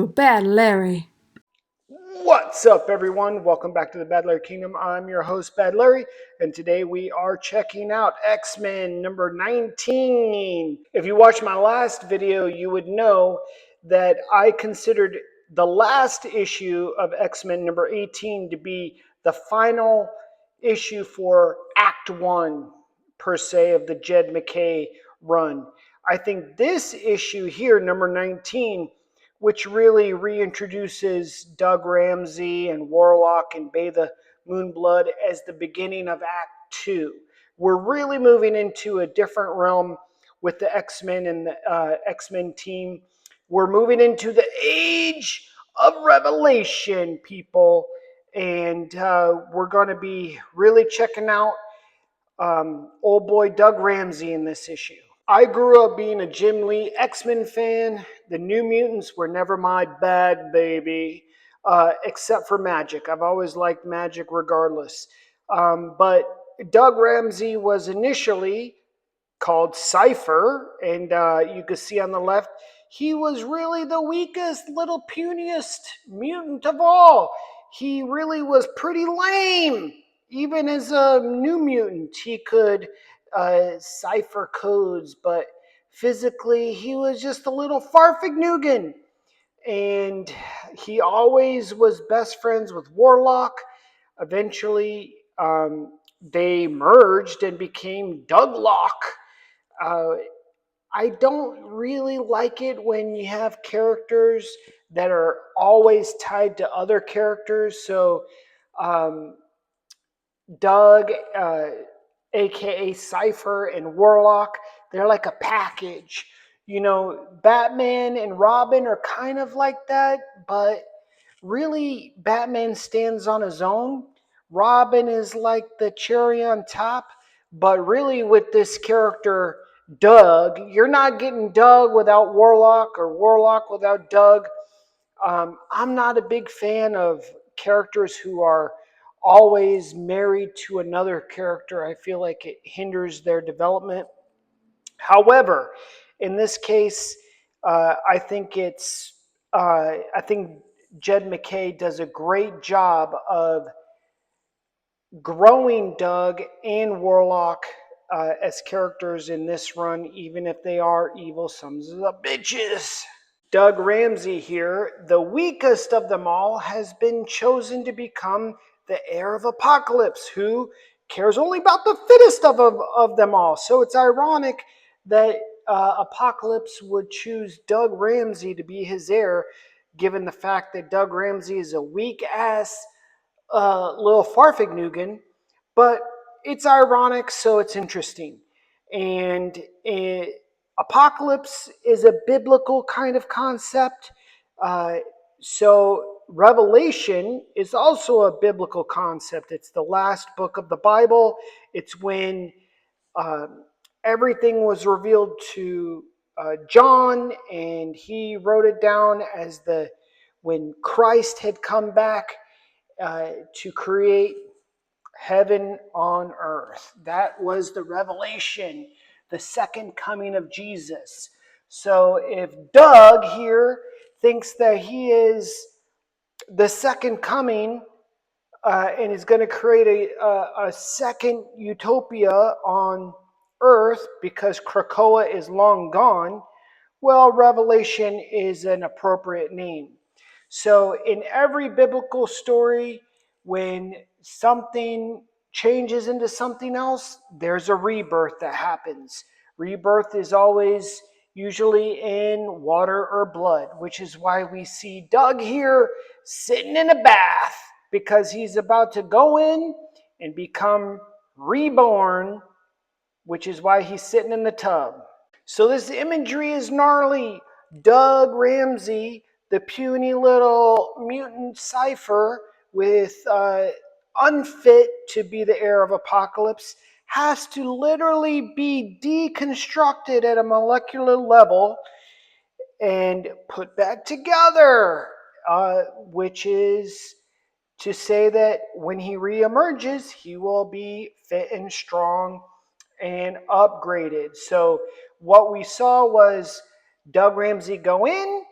to Bad Larry. What's up, everyone? Welcome back to the Bad Larry Kingdom. I'm your host, Bad Larry, and today we are checking out X-Men number 19. If you watched my last video, you would know that I considered the last issue of X-Men number 18 to be the final issue for Act 1, per se, of the Jed MacKay run. I think this issue here, number 19, which really reintroduces Doug Ramsey and Warlock and Bay the Moonblood as the beginning of Act 2. We're really moving into a different realm with the X-Men and the X-Men team. We're moving into the age of revelation, people. And we're going to be really checking out old boy Doug Ramsey in this issue. I grew up being a Jim Lee X-Men fan. The New Mutants were never my bag, baby, except for Magic. I've always liked Magic regardless. But Doug Ramsey was initially called Cypher, and you can see on the left, he was really the weakest, little puniest mutant of all. He really was pretty lame. Even as a new mutant, he could cipher codes, but physically, he was just a little Farfignugan. And he always was best friends with Warlock. Eventually, they merged and became Douglock. Uh, I don't really like it when you have characters that are always tied to other characters. So, Doug, aka Cypher, and Warlock, they're like a package. You know, Batman and Robin are kind of like that, but really, Batman stands on his own. Robin is like the cherry on top, but really, with this character, Doug, you're not getting Doug without Warlock or Warlock without Doug. I'm not a big fan of characters who are always married to another character. I feel like it hinders their development. However, in this case, I think Jed MacKay does a great job of growing Doug and Warlock as characters in this run, even if they are evil sons of the bitches. Doug Ramsey here, the weakest of them all, has been chosen to become the Heir of Apocalypse, who cares only about the fittest of them all. So it's ironic that Apocalypse would choose Doug Ramsey to be his heir, given the fact that Doug Ramsey is a weak-ass little Farfignugan. But it's ironic, so it's interesting. And Apocalypse is a biblical kind of concept. So Revelation is also a biblical concept. It's the last book of the Bible. It's when uh, everything was revealed to John, and he wrote it down as when Christ had come back to create heaven on earth. That was the revelation, the second coming of Jesus. So if Doug here thinks that he is the second coming and is going to create a second utopia on earth because Krakoa is long gone, well, Revelation is an appropriate name. So in every biblical story, when something changes into something else, there's a rebirth that happens. Rebirth is always usually in water or blood, which is why we see Doug here sitting in a bath, because he's about to go in and become reborn, which is why he's sitting in the tub. So this imagery is gnarly. Doug Ramsey, the puny little mutant Cypher with unfit to be the heir of Apocalypse, has to literally be deconstructed at a molecular level and put back together, which is to say that when he reemerges, he will be fit and strong and upgraded. So what we saw was Doug Ramsey go in,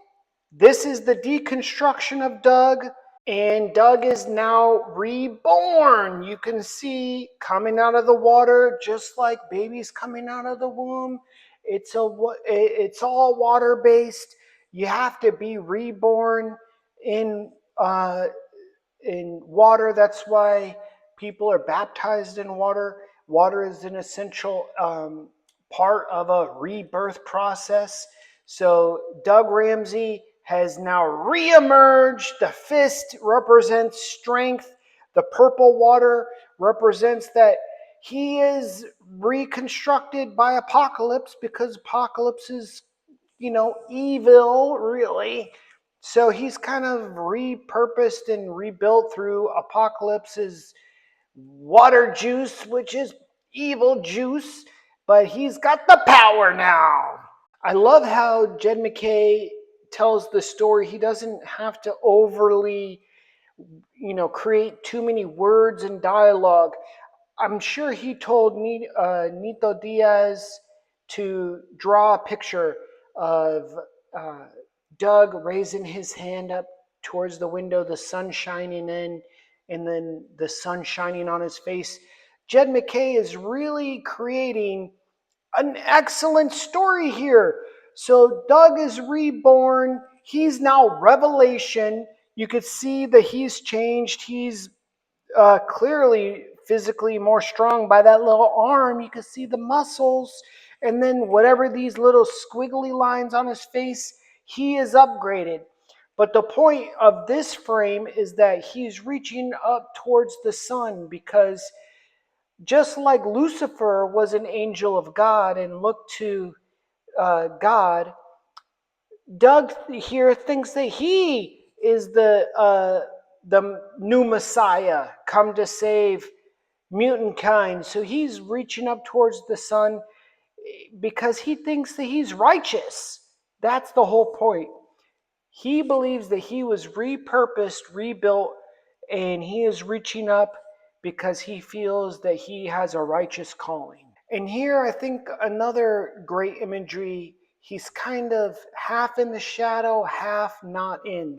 This is the deconstruction of Doug, and Doug is now reborn. You can see coming out of the water, just like babies coming out of the womb. It's all water based. You have to be reborn in uh, in water. That's why people are baptized in water. Water is an essential part of a rebirth process. So Doug Ramsey has now reemerged. The fist represents strength. The purple water represents that he is reconstructed by Apocalypse, because Apocalypse is, evil, really. So he's kind of repurposed and rebuilt through Apocalypse's water juice, which is evil juice, but he's got the power now. I love how Jed MacKay tells the story. He doesn't have to overly, create too many words and dialogue. I'm sure he told Nito Diaz to draw a picture of uh, Doug raising his hand up towards the window, the sun shining in, and then the sun shining on his face. Jed MacKay is really creating an excellent story here. So Doug is reborn. He's now Revelation. You could see that he's changed. He's clearly physically more strong by that little arm. You can see the muscles. And then whatever these little squiggly lines on his face, he is upgraded. But the point of this frame is that he's reaching up towards the sun, because just like Lucifer was an angel of God and looked to God, Doug here thinks that he is the new Messiah come to save mutant kind. So he's reaching up towards the sun because he thinks that he's righteous. That's the whole point. He believes that he was repurposed, rebuilt, and he is reaching up because he feels that he has a righteous calling. And here I think another great imagery, he's kind of half in the shadow, half not in.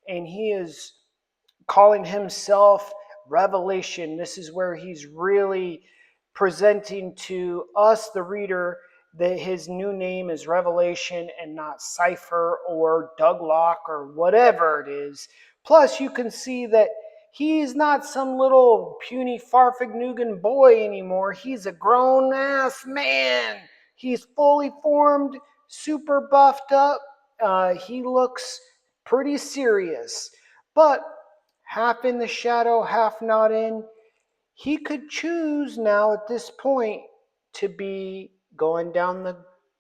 And he is calling himself Revelation. This is where he's really presenting to us, the reader, that his new name is Revelation and not Cipher or Douglock or whatever it is. Plus, you can see that he's not some little puny Farfignugan boy anymore. He's a grown ass man. He's fully formed, super buffed up. He looks pretty serious. But half in the shadow, half not in, he could choose now at this point to be going down the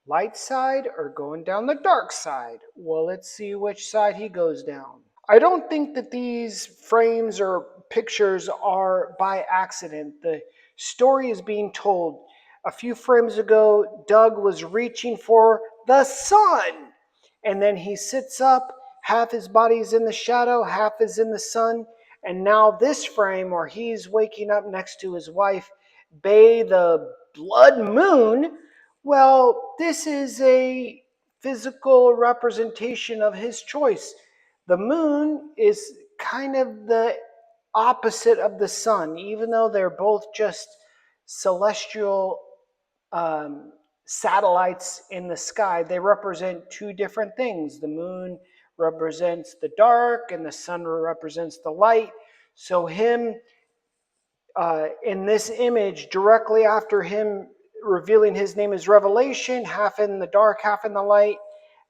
light side or going down the dark side. Well, let's see which side he goes down. I don't think that these frames or pictures are by accident. The story is being told. A few frames ago, Doug was reaching for the sun, and then he sits up. Half his body is in the shadow, half is in the sun. And now this frame where he's waking up next to his wife, Bay the blood moon, well, this is a physical representation of his choice. The moon is kind of the opposite of the sun, even though they're both just celestial um, satellites in the sky. They represent two different things. The moon represents the dark, and the sun represents the light. So, him in this image, directly after him revealing his name is Revelation, half in the dark, half in the light,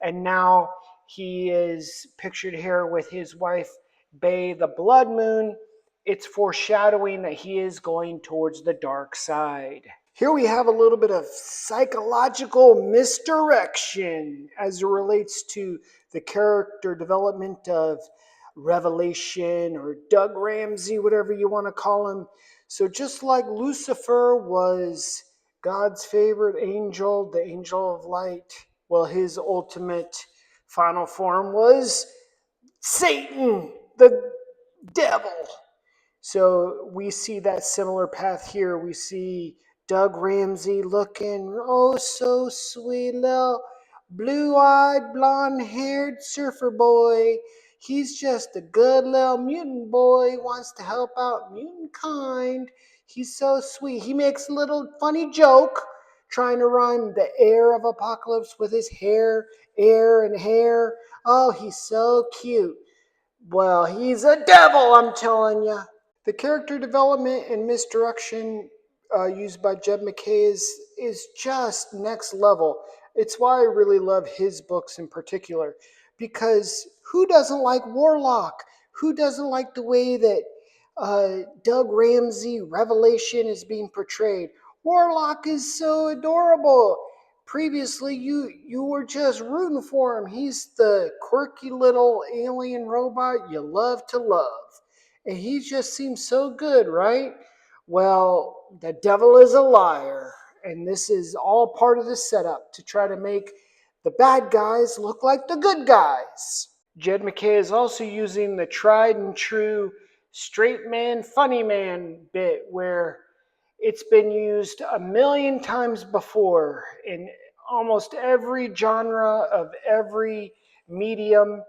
and now he is pictured here with his wife, Bay the blood moon. It's foreshadowing that he is going towards the dark side. Here we have a little bit of psychological misdirection as it relates to the character development of Revelation or Doug Ramsey, whatever you want to call him. So just like Lucifer was God's favorite angel, the angel of light, well, his ultimate final form was Satan, the devil. So we see that similar path here. We see Doug Ramsey looking oh so sweet, little blue-eyed, blonde-haired surfer boy. He's just a good little mutant boy, wants to help out mutant kind. He's so sweet. He makes a little funny joke trying to rhyme the Heir of Apocalypse with his hair, air, and hair. Oh, he's so cute. Well, he's a devil, I'm telling you. The character development and misdirection used by Jed MacKay is just next level. It's why I really love his books in particular. Because who doesn't like Warlock? Who doesn't like the way that Doug Ramsey Revelation is being portrayed? Warlock is so adorable. Previously, you were just rooting for him. He's the quirky little alien robot you love to love. And he just seems so good, right? Well, the devil is a liar. And this is all part of the setup to try to make the bad guys look like the good guys. Jed MacKay is also using the tried and true straight man, funny man bit where it's been used a million times before in almost every genre of every medium.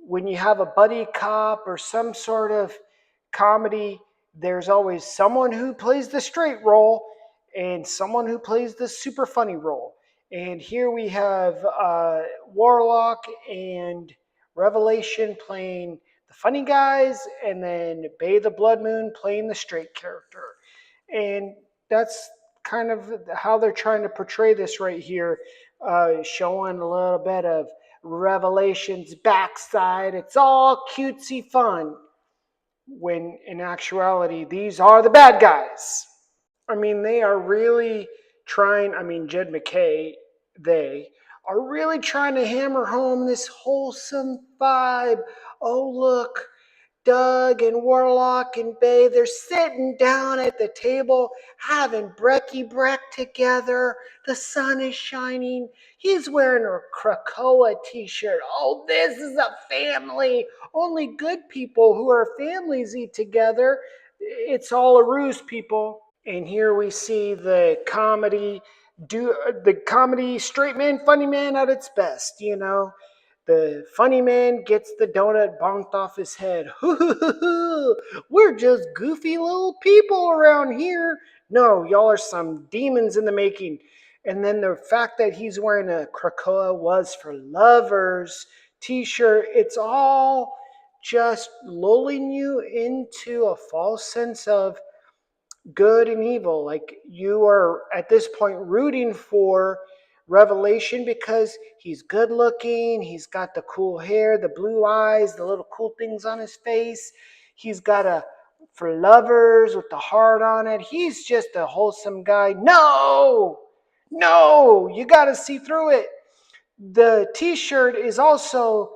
When you have a buddy cop or some sort of comedy, there's always someone who plays the straight role and someone who plays the super funny role. And here we have Warlock and Revelation playing the funny guys, and then Bay the Blood Moon playing the straight character. And that's kind of how they're trying to portray this right here, showing a little bit of Revelation's backside. It's all cutesy fun, when in actuality, these are the bad guys. I mean, they are really trying, I mean, Jed MacKay, they are really trying to hammer home this wholesome vibe. Oh, look, Doug and Warlock and Bay, they're sitting down at the table having brekkie brek together. The sun is shining. He's wearing a Krakoa t-shirt. Oh, this is a family. Only good people who are families eat together. It's all a ruse, people. And here we see the comedy straight man, funny man at its best, you know. The funny man gets the donut bonked off his head. We're just goofy little people around here. No, y'all are some demons in the making. And then the fact that he's wearing a Krakoa was for lovers t-shirt, it's all just lulling you into a false sense of good and evil. Like you are at this point rooting for Revelation because he's good looking, he's got the cool hair, the blue eyes, the little cool things on his face. He's got a for lovers with the heart on it. He's just a wholesome guy. No! No, you got to see through it. The t-shirt is also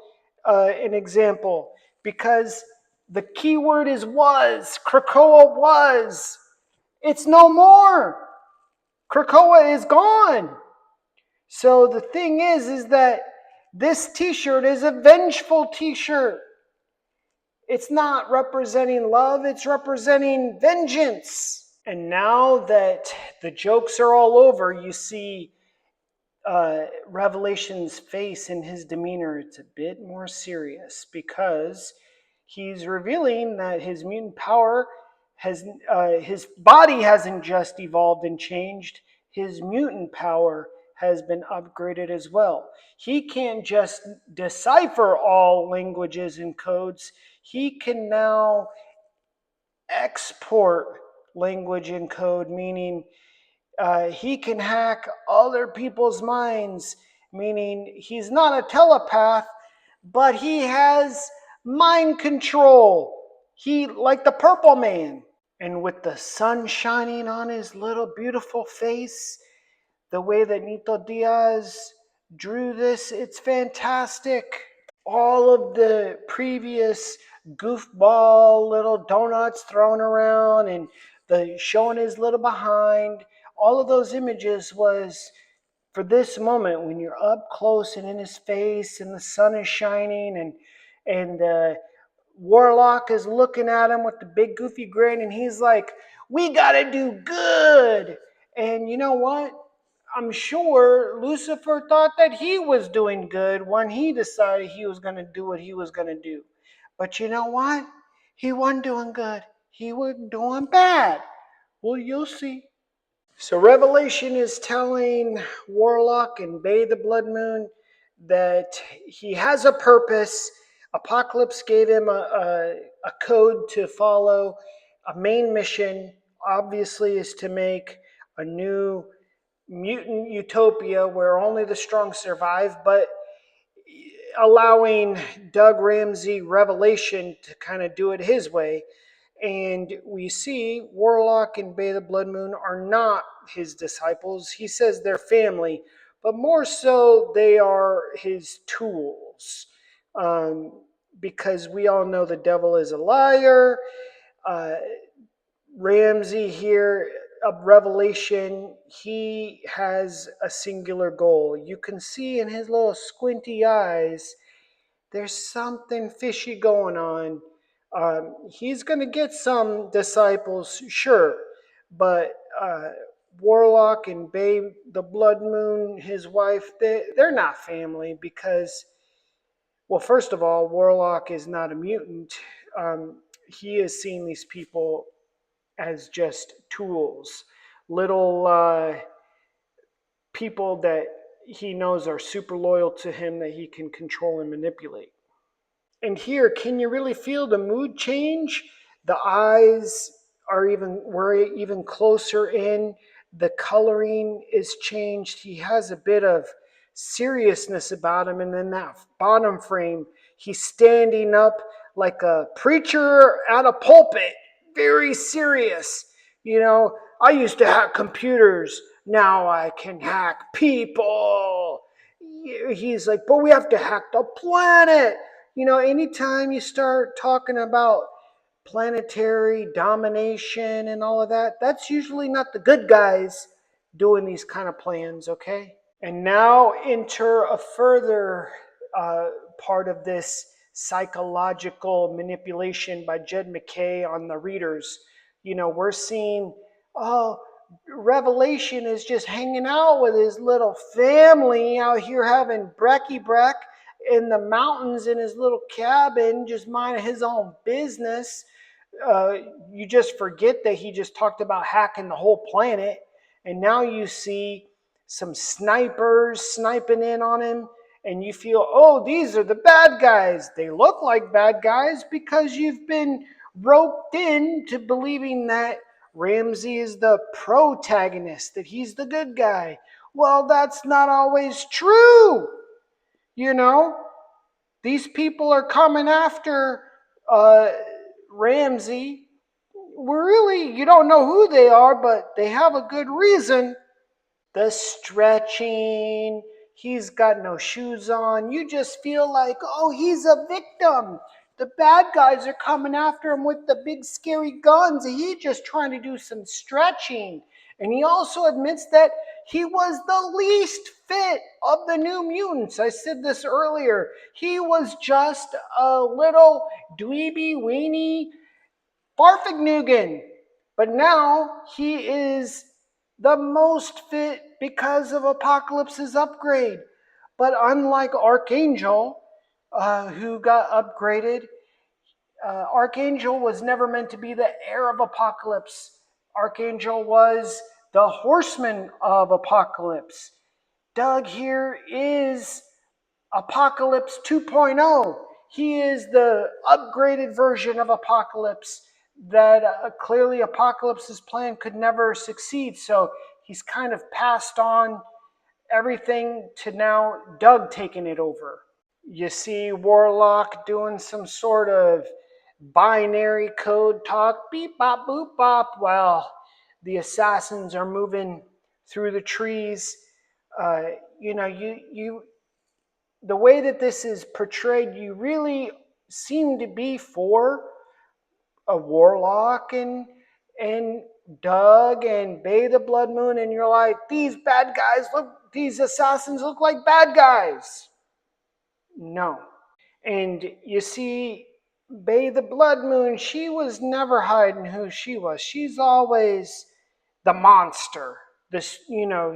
an example because the key word is was. Krakoa was. It's no more. Krakoa is gone. So the thing is that this t-shirt is a vengeful t-shirt. It's not representing love, it's representing vengeance. And now that the jokes are all over, you see Revelation's face and his demeanor, it's a bit more serious because he's revealing that his mutant power has, his body hasn't just evolved and changed, his mutant power has been upgraded as well. He can't just decipher all languages and codes, he can now export language and code, meaning he can hack other people's minds, meaning he's not a telepath, but he has mind control. He, like the Purple Man. And with the sun shining on his little beautiful face, the way that Nito Diaz drew this, it's fantastic. All of the previous goofball little donuts thrown around and the showing his little behind, all of those images was for this moment when you're up close and in his face and the sun is shining and Warlock is looking at him with the big goofy grin and he's like, we gotta do good. And you know what? I'm sure Lucifer thought that he was doing good when he decided he was going to do what he was going to do. But you know what? He wasn't doing good. He was doing bad. Well, you'll see. So Revelation is telling Warlock and Bay the Blood Moon that he has a purpose. Apocalypse gave him a code to follow. A main mission, obviously, is to make a new mutant utopia where only the strong survive, but allowing Doug Ramsey Revelation to kind of do it his way. And we see Warlock and Bay the Blood Moon are not his disciples. He says they're family, but more so they are his tools. Because we all know the devil is a liar. Uh, Ramsey here of Revelation, he has a singular goal. You can see in his little squinty eyes, there's something fishy going on. He's going to get some disciples, sure, but Warlock and Babe, the Blood Moon, his wife, they're not family because, well, first of all, Warlock is not a mutant. He is seeing these people as just tools, little people that he knows are super loyal to him that he can control and manipulate. And here, can you really feel the mood change? The eyes we're even closer in. The coloring is changed. He has a bit of seriousness about him. And then that bottom frame, he's standing up like a preacher at a pulpit, very serious. You know, I used to hack computers. Now I can hack people. He's like, but we have to hack the planet. You know, anytime you start talking about planetary domination and all of that, that's usually not the good guys doing these kind of plans, okay? And now enter a further part of this psychological manipulation by Jed MacKay on the readers. You know, we're seeing, oh, Revelation is just hanging out with his little family out here having brekkie brek in the mountains in his little cabin, just minding his own business. You just forget that he just talked about hacking the whole planet. And now you see some snipers sniping in on him. And you feel, oh, these are the bad guys. They look like bad guys because you've been roped in to believing that Ramsey is the protagonist, that he's the good guy. Well, that's not always true. You know, these people are coming after Ramsey. Really, you don't know who they are, but they have a good reason. The stretching, he's got no shoes on. You just feel like, oh, he's a victim. The bad guys are coming after him with the big scary guns. He's just trying to do some stretching. And he also admits that he was the least fit of the New Mutants. I said this earlier. He was just a little dweeby, weenie Farfignugan. But now he is the most fit because of Apocalypse's upgrade. But unlike Archangel, who got upgraded, Archangel was never meant to be the heir of Apocalypse. Archangel was the horseman of Apocalypse. Doug here is Apocalypse 2.0. He is the upgraded version of Apocalypse that clearly Apocalypse's plan could never succeed. So he's kind of passed on everything to now Doug taking it over. You see Warlock doing some sort of binary code talk, beep bop boop bop, while the assassins are moving through the trees. You know, the way that this is portrayed, you really seem to be for a Warlock and Doug and Bay the Blood Moon, and you're like, these bad guys look, these assassins look like bad guys. No. And you see, Bay the Blood Moon, she was never hiding who she was. She's always the monster. This,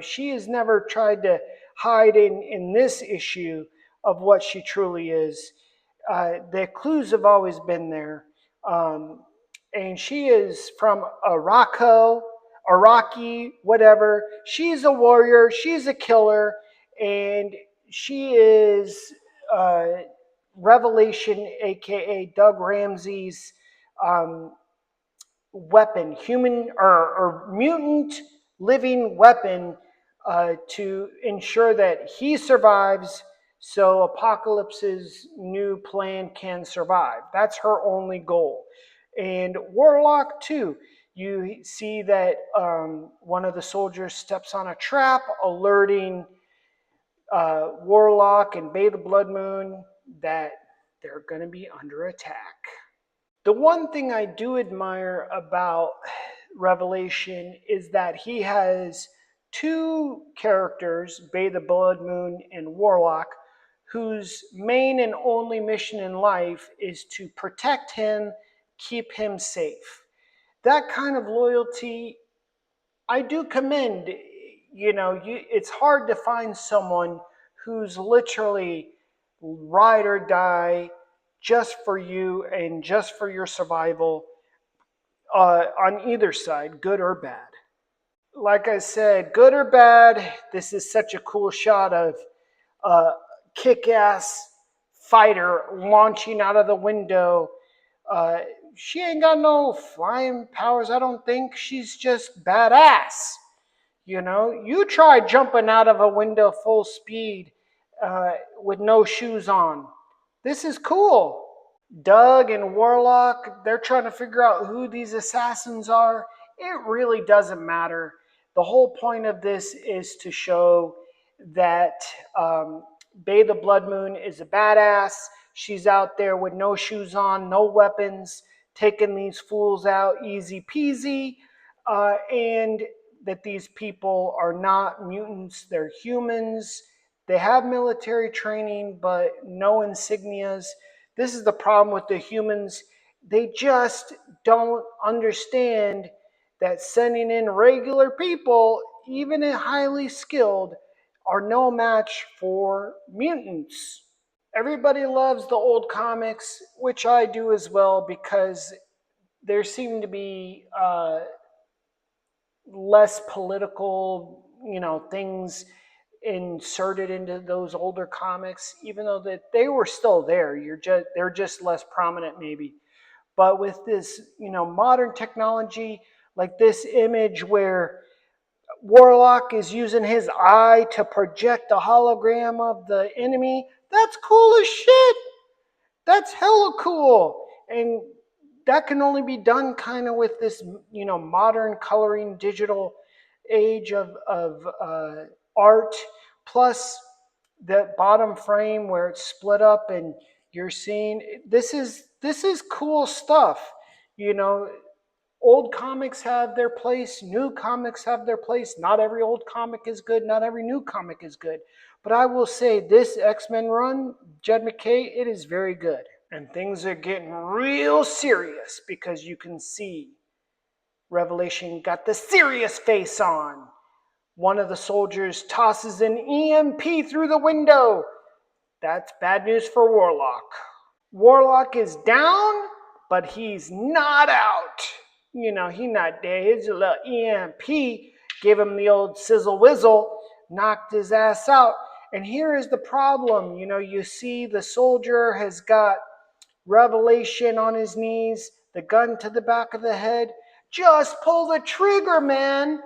she has never tried to hide in this issue of what she truly is. The clues have always been there. Um, and she is from Iraqi, whatever. She's a warrior, she's a killer, and she is uh, Revelation, aka Doug Ramsey's um, weapon, human or mutant living weapon to ensure that he survives so Apocalypse's new plan can survive. That's her only goal. And Warlock, too. You see that one of the soldiers steps on a trap, alerting Warlock and Bay the Blood Moon that they're going to be under attack. The one thing I do admire about Revelation is that he has two characters, Bay the Blood Moon and Warlock, whose main and only mission in life is to protect him, keep him safe. That kind of loyalty, I do commend. It's hard to find someone who's literally ride or die just for you and just for your survival on either side, good or bad. Like I said, good or bad, this is such a cool shot of a kick-ass fighter launching out of the window. Uh, she ain't got no flying powers, I don't think. She's just badass. You try jumping out of a window full speed with no shoes on. This is cool. Doug and Warlock, they're trying to figure out who these assassins are. It really doesn't matter. The whole point of this is to show that Bay the Blood Moon is a badass. She's out there with no shoes on, no weapons, taking these fools out easy peasy. And that these people are not mutants, they're humans. They have military training, but no insignias. This is the problem with the humans. They just don't understand that sending in regular people, even if highly skilled, are no match for mutants. Everybody loves the old comics, which I do as well, because there seem to be less political, things inserted into those older comics, even though that they were still there. They're just less prominent, maybe. But with this, modern technology, like this image where Warlock is using his eye to project a hologram of the enemy, that's cool as shit. That's hella cool. And that can only be done kind of with this, modern coloring digital age of art. Plus the bottom frame where it's split up and you're seeing this is cool stuff. You know, old comics have their place, new comics have their place. Not every old comic is good, not every new comic is good. But I will say this X-Men run, Jed MacKay, it is very good. And things are getting real serious because you can see Revelation got the serious face on. One of the soldiers tosses an EMP through the window. That's bad news for Warlock. Warlock is down, but he's not out. He's not dead. His little EMP gave him the old sizzle whizzle, knocked his ass out. And here is the problem. You see the soldier has got Revelation on his knees, the gun to the back of the head. Just pull the trigger, man.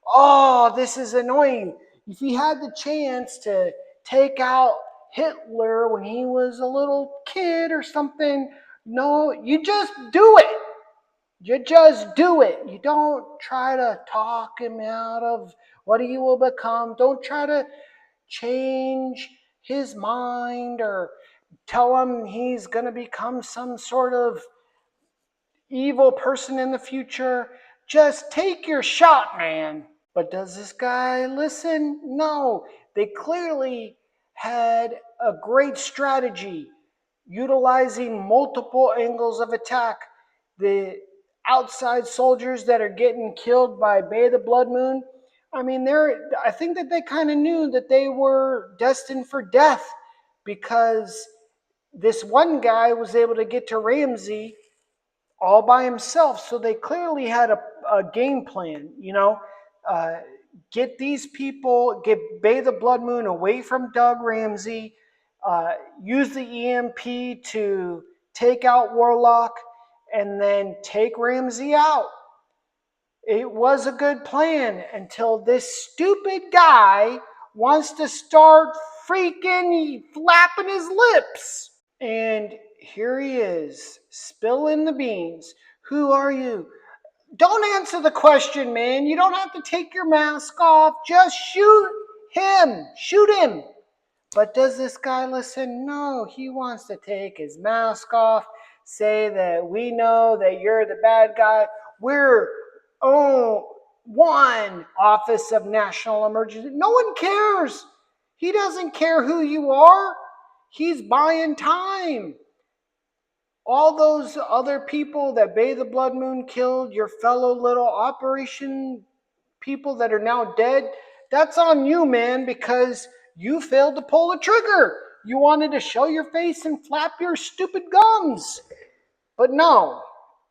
Oh, this is annoying. If he had the chance to take out Hitler when he was a little kid or something, no, you just do it. You just do it. You don't try to talk him out of what he will become. Don't try to change his mind or tell him he's going to become some sort of evil person in the future. Just take your shot, man. But does this guy listen? No. They clearly had a great strategy utilizing multiple angles of attack. The outside soldiers that are getting killed by Bay the Blood Moon, I mean, I think that they kind of knew that they were destined for death because this one guy was able to get to Ramsey all by himself. So they clearly had a game plan, uh, get these people, get Bay the Blood Moon away from Doug Ramsey, use the EMP to take out Warlock, and then take Ramsey out. It was a good plan until this stupid guy wants to start freaking flapping his lips. And here he is, spilling the beans. Who are you? Don't answer the question, man. You don't have to take your mask off. Just shoot him. Shoot him. But does this guy listen? No, he wants to take his mask off, say that we know that you're the bad guy. We're one Office of National Emergency. No one cares. He doesn't care who you are. He's buying time. All those other people that Bay the Blood Moon killed, your fellow little operation people that are now dead, that's on you, man, because you failed to pull the trigger. You wanted to show your face and flap your stupid gums. But no,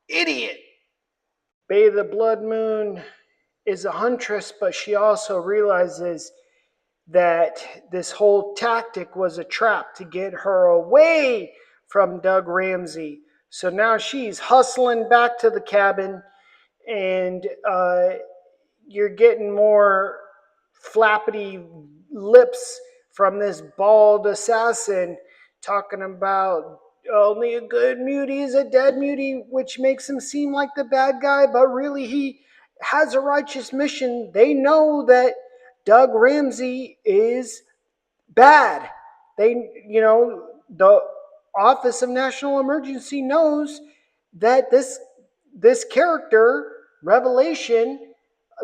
idiot. Bay the Blood Moon is a huntress, but she also realizes that this whole tactic was a trap to get her away from Doug Ramsey. So now she's hustling back to the cabin, and you're getting more flappity lips from this bald assassin talking about only a good mutie is a dead mutie, which makes him seem like the bad guy, but really he has a righteous mission. They know that Doug Ramsey is bad. The Office of National Emergency knows that this character, Revelation,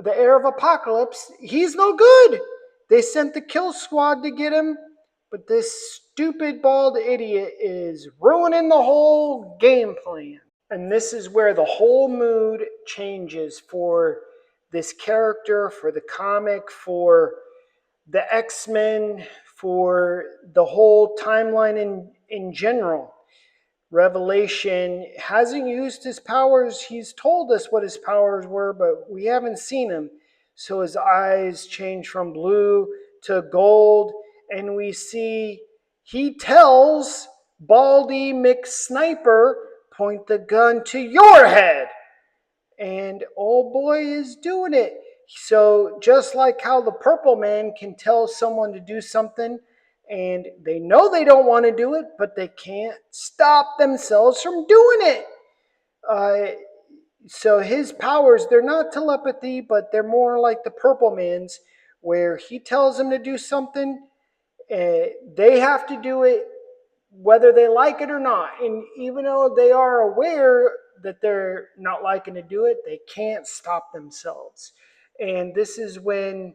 the Heir of Apocalypse, he's no good. They sent the kill squad to get him, but this stupid bald idiot is ruining the whole game plan. And this is where the whole mood changes for this character, for the comic, for the X-Men, for the whole timeline in general. Revelation hasn't used his powers. He's told us what his powers were, but we haven't seen him. So his eyes change from blue to gold, and we see he tells Baldy McSniper, point the gun to your head. And old boy is doing it. So just like how the purple man can tell someone to do something and they know they don't want to do it, but they can't stop themselves from doing it. So his powers, they're not telepathy, but they're more like the purple man's, where he tells them to do something, they have to do it whether they like it or not. And even though they are aware that they're not liking to do it, they can't stop themselves. And this is when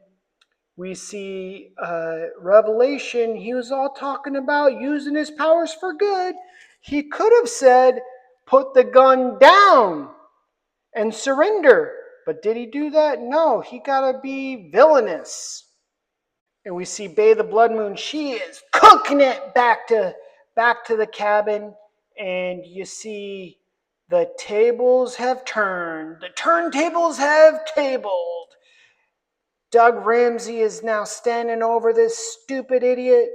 we see Revelation. He was all talking about using his powers for good. He could have said, put the gun down and surrender. But did he do that? No, he got to be villainous. And we see Bay the Blood Moon. She is cooking it back to the cabin. And you see the tables have turned. The turntables have tabled. Doug Ramsey is now standing over this stupid idiot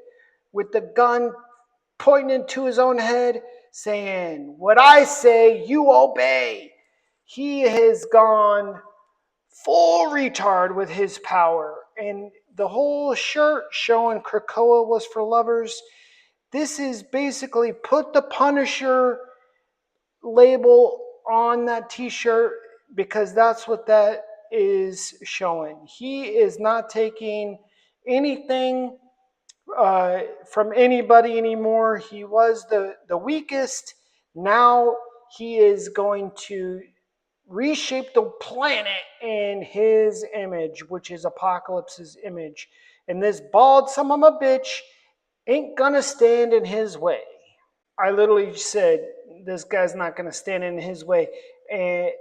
with the gun pointing to his own head, saying, what I say, you obey. He has gone full retard with his power. And the whole shirt showing Krakoa was for lovers. This is basically put the Punisher label on that t-shirt, because that's what that is showing. He is not taking anything from anybody anymore. He was the weakest. Now he is going to reshape the planet in his image, which is Apocalypse's image. And this bald son of a bitch ain't gonna stand in his way. I literally said, this guy's not gonna stand in his way. And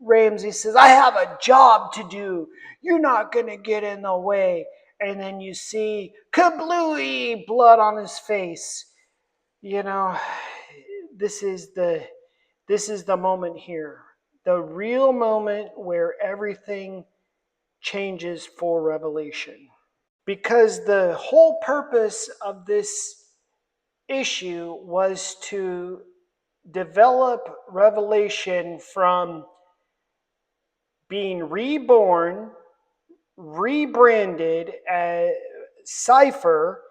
Ramsey says, I have a job to do. You're not going to get in the way. And then you see kablooey, blood on his face. You know, this is the moment here. The real moment where everything changes for Revelation. Because the whole purpose of this issue was to develop Revelation from being reborn, rebranded as Cypher,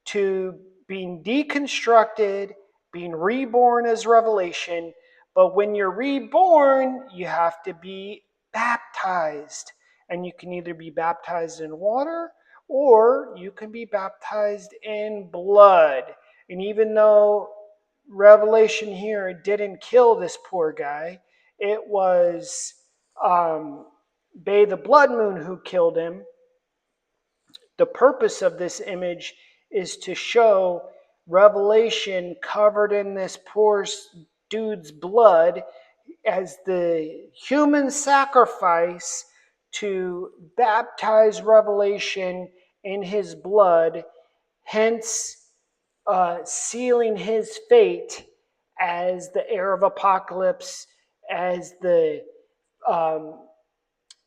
to being deconstructed, being reborn as Revelation. But when you're reborn, you have to be baptized. And you can either be baptized in water or you can be baptized in blood. And even though Revelation here didn't kill this poor guy, it was Bay the Blood Moon who killed him. The purpose of this image is to show Revelation covered in this poor dude's blood as the human sacrifice to baptize Revelation in his blood, hence sealing his fate as the heir of Apocalypse, as the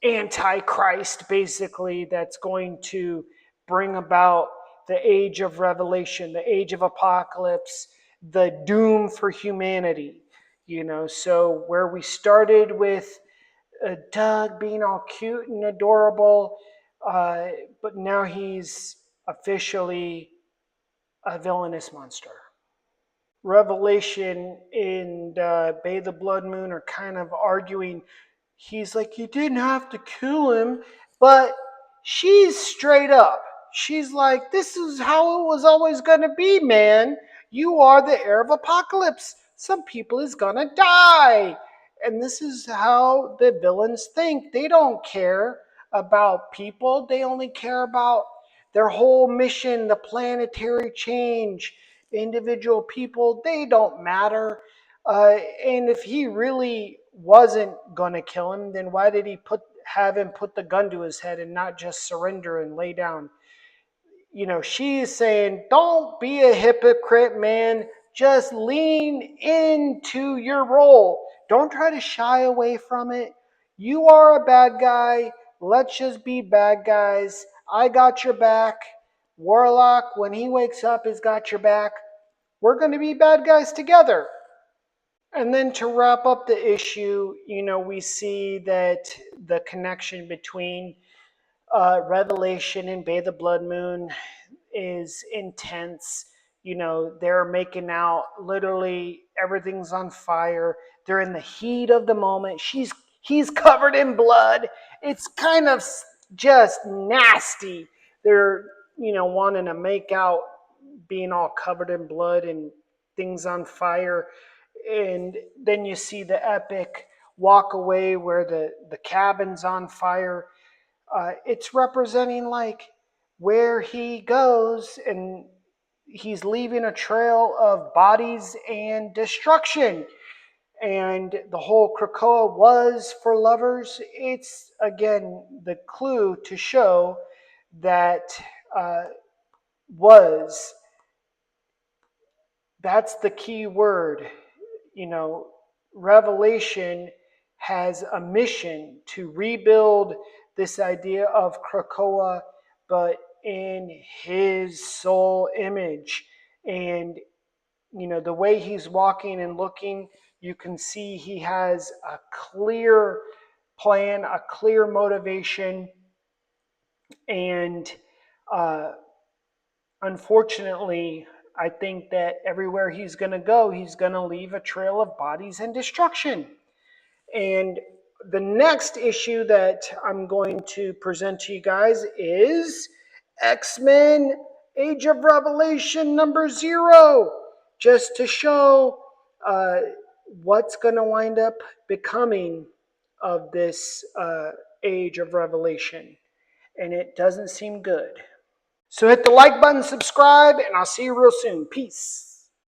Antichrist, basically, that's going to bring about the age of Revelation, the age of Apocalypse, the doom for humanity. So where we started with Doug being all cute and adorable, but now he's officially a villainous monster. Revelation and Bay the Blood Moon are kind of arguing. He's like, you didn't have to kill him, but she's straight up. She's like, this is how it was always going to be, man. You are the heir of Apocalypse. Some people is going to die. And this is how the villains think. They don't care about people. They only care about their whole mission, the planetary change. Individual people, they don't matter. And if he really wasn't going to kill him, then why did he have him put the gun to his head and not just surrender and lay down? She's saying, don't be a hypocrite, man. Just lean into your role. Don't try to shy away from it. You are a bad guy. Let's just be bad guys. I got your back. Warlock, when he wakes up, has got your back. We're going to be bad guys together. And then to wrap up the issue, we see that the connection between Revelation and Bay the Blood Moon is intense. They're making out. Literally, everything's on fire. They're in the heat of the moment. He's covered in blood. It's kind of just nasty. They're wanting to make out, being all covered in blood and things on fire. And then you see the epic walk away where the cabin's on fire. It's representing like where he goes, and he's leaving a trail of bodies and destruction. And the whole Krakoa was for lovers. It's, again, the clue to show that was, that's the key word. Revelation has a mission to rebuild this idea of Krakoa, but in his soul image. And the way he's walking and looking, you can see he has a clear plan, a clear motivation. And unfortunately, I think that everywhere he's going to go, he's going to leave a trail of bodies and destruction. And the next issue that I'm going to present to you guys is X-Men Age of Revelation #0, just to show what's going to wind up becoming of this Age of Revelation. And it doesn't seem good. So hit the like button, subscribe, and I'll see you real soon. Peace.